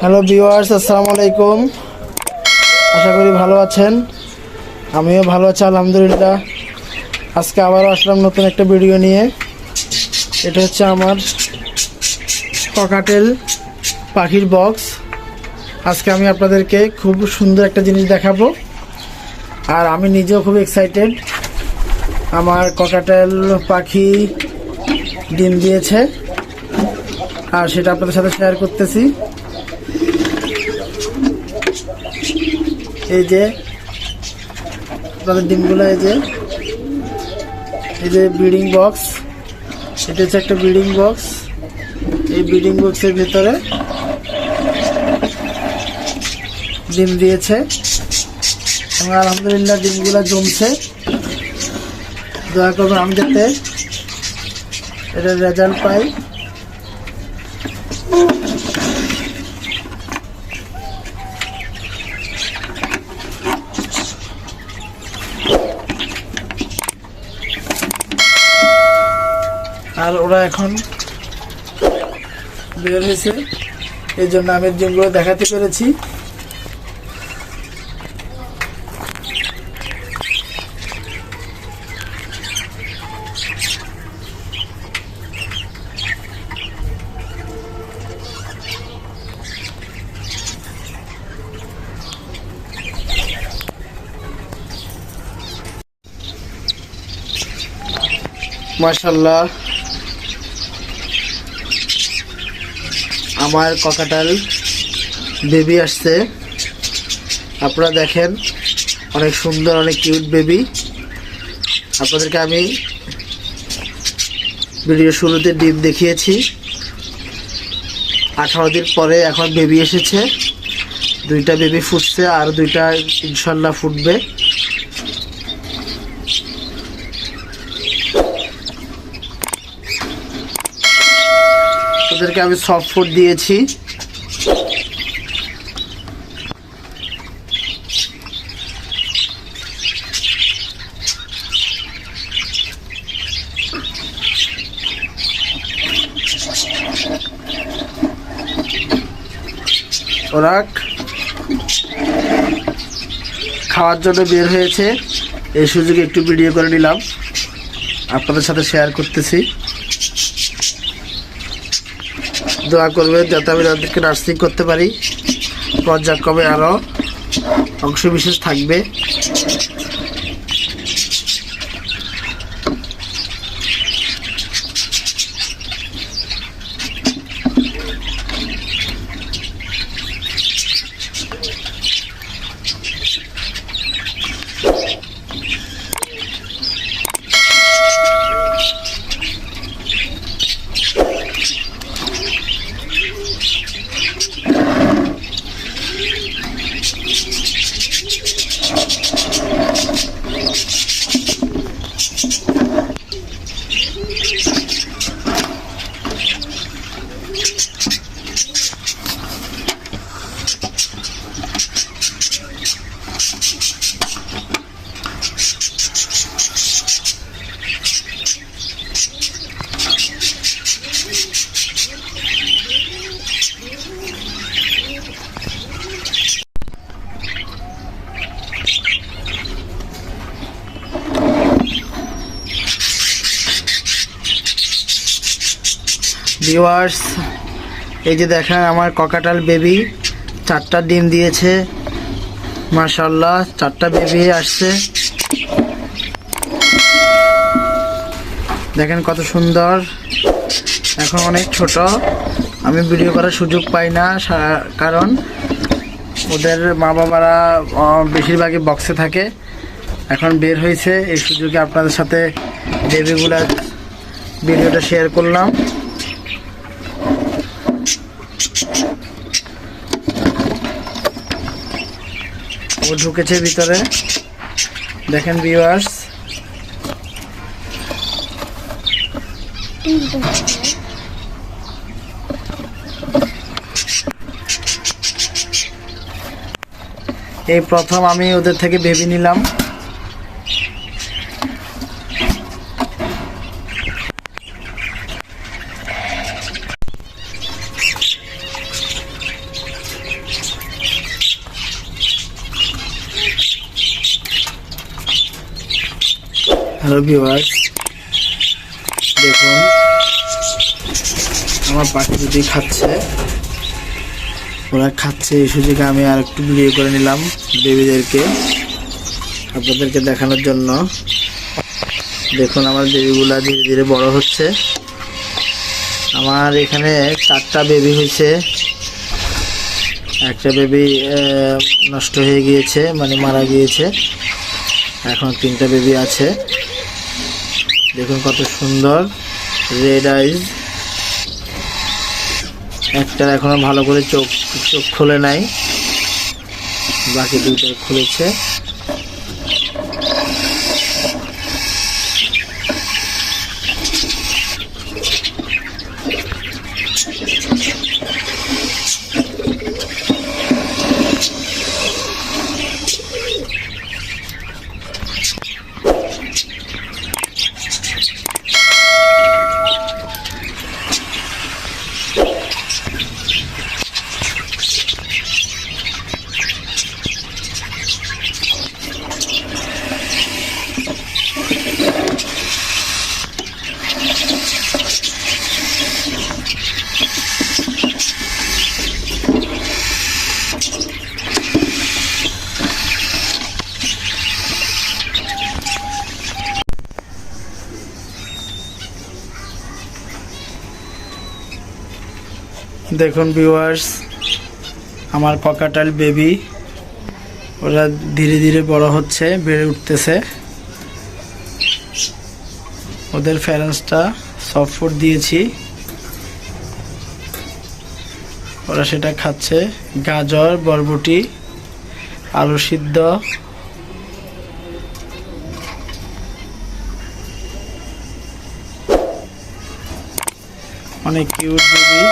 Hello viewers, আসসালামু আলাইকুম। আশা করি ভালো আছেন। আমিও ভালো আছি আলহামদুলিল্লাহ। আজকে আবারও আসলাম নতুন একটা ভিডিও নিয়ে। এটা হচ্ছে আমার ককাটেল পাখির বক্স। আজকে আমি আপনাদেরকে খুব সুন্দর একটা জিনিস দেখাবো, আর আমি নিজেও খুব এক্সাইটেড। আমার ককাটেল পাখি ডিম দিয়েছে, আর সেটা আপনাদের সাথে শেয়ার করতেছি। এই যে আপনাদের ডিমগুলো, এই যে ব্রিডিং বক্স। এটা হচ্ছে একটা ব্রিডিং বক্স। এই ব্রিডিং বক্সের ভিতরে ডিম দিয়েছে এবং আলহামদুলিল্লাহ ডিমগুলো জমছে। দয়া করবেন আমি যাতে এটার রেজাল্ট পাই। আর ওরা এখন বের হয়েছে, এই জন্য আমি ডিমগুলো দেখাতে পেরেছি। মাশাআল্লাহ, আমার ককাটাল বেবি আসছে। আপনারা দেখেন, অনেক সুন্দর, অনেক কিউট বেবি। আপনাদেরকে আমি ভিডিও শুরুতে ডিম দেখিয়েছি। 18 দিন পরে এখন বেবি এসেছে। 2টা বেবি ফুটছে, আর 2টা ইনশাল্লাহ ফুটবে। ওদেরকে আমি সফট ফুড দিয়েছি। ওরা খাওয়ার জন্য বের হয়েছে, এই সুযোগে একটু ভিডিও করে নিলাম, আপনাদের সাথে শেয়ার করতেছি। দোয়া করবেন যাতে আমি তাদেরকে নার্সিং করতে পারি। পর্যায়ক্রমে আরও অংশবিশেষ থাকবে। ভিউয়ার্স, এই যে দেখেন আমার ককাটাল বেবি 4টা ডিম দিয়েছে। মাশাআল্লাহ, 4টা বেবি আসছে। দেখেন কত সুন্দর। এখন অনেক ছোট, আমি ভিডিও করার সুযোগ পাই না, কারণ ওদের মা বাবারা বেশিরভাগই বক্সে থাকে। এখন বের হয়েছে, এই সুযোগে আপনাদের সাথে বেবিগুলার ভিডিওটা শেয়ার করলাম। ও ঢুকেছে ভিতরে, দেখেন ভিউয়ার্স। এই প্রথম আমি ওদের থেকে বেবি নিলাম। হ্যালো ভিউয়ার্স, দেখুন আমার পাখি দুটি খাচ্ছে, ওরা খাচ্ছে। এই সুযোগে আমি আর একটু ভিডিও করে নিলাম বেবিদেরকে আপনাদেরকে দেখানোর জন্য। দেখুন আমার বেবিগুলা ধীরে ধীরে বড় হচ্ছে। আমার এখানে 4টা বেবি হয়েছে। একটা বেবি নষ্ট হয়ে গিয়েছে, মানে মারা গিয়েছে। এখন 3টা বেবি আছে। দেখুন কত সুন্দর রেড আইজ। একটা এখনো ভালো করে চোখ খুলে নাই, বাকি 2টা খুলেছে। দেখুন ভিউয়ার্স, আমার ককাটেল বেবি, ওরা ধীরে ধীরে বড় হচ্ছে, বেড়ে উঠতেছে। ওদের প্যারেন্টসটা সফট ফুড দিয়েছি, ওরা সেটা খাচ্ছে। গাজর, বরবটি, আলু সিদ্ধ, অনেক কিউট বেবি।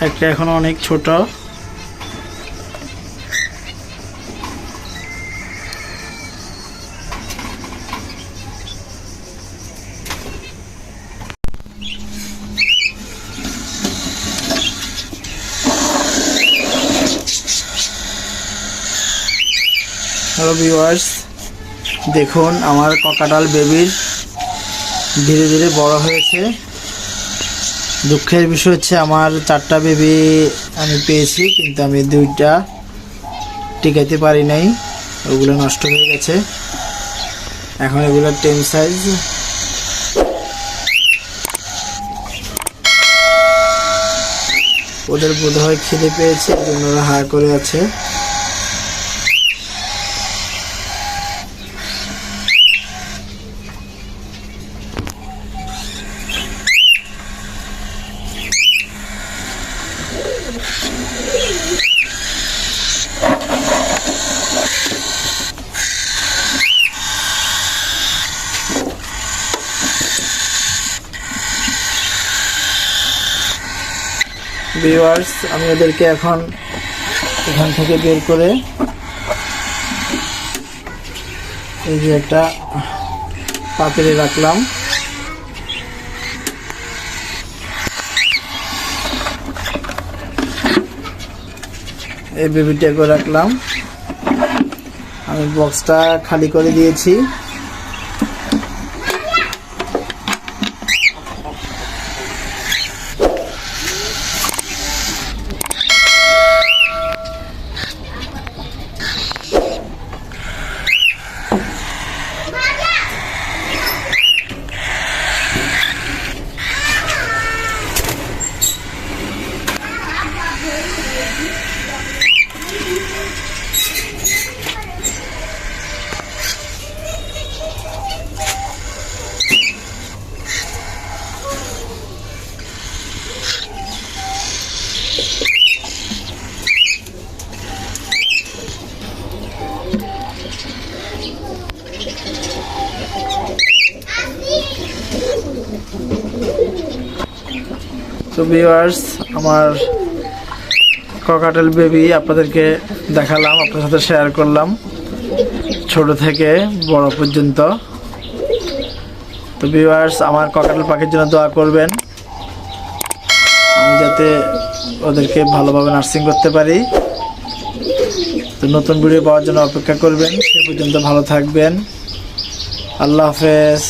একটা এখন অনেক ছোট। হ্যালো ভিউয়ার্স, দেখুন আমার ককাটেল বেবির ধীরে ধীরে বড় হয়েছে। দুঃখের বিষয় হচ্ছে আমার 4টা বেবি আমি পেয়েছি, কিন্তু আমি 2টা টিকাইতে পারি নাই, ওগুলো নষ্ট হয়ে গেছে। এখন এগুলো 10 সাইজ। ওদের বোধহয় খিদে পেয়েছে, এই জন্য ওরা হা করে আছে। ভিউয়ার্স, আমি ওদেরকে এখন এখান থেকে বের করে এই যে একটা পাত্রে রাখলাম। এই বেবিটাকে রাখলাম। আমি বক্সটা খালি করে দিয়েছি। তো ভিউয়ার্স, আমার ককাটেল বেবি আপনাদেরকে দেখালাম, আপনাদের সাথে শেয়ার করলাম ছোট থেকে বড় পর্যন্ত। তো ভিউয়ার্স, আমার ককাটেল পাখির জন্য দোয়া করবেন, আমি যাতে ওদেরকে ভালোভাবে নার্সিং করতে পারি। তো নতুন ভিডিও পাওয়ার জন্য অপেক্ষা করবেন। সে পর্যন্ত ভালো থাকবেন। আল্লাহ হাফেজ।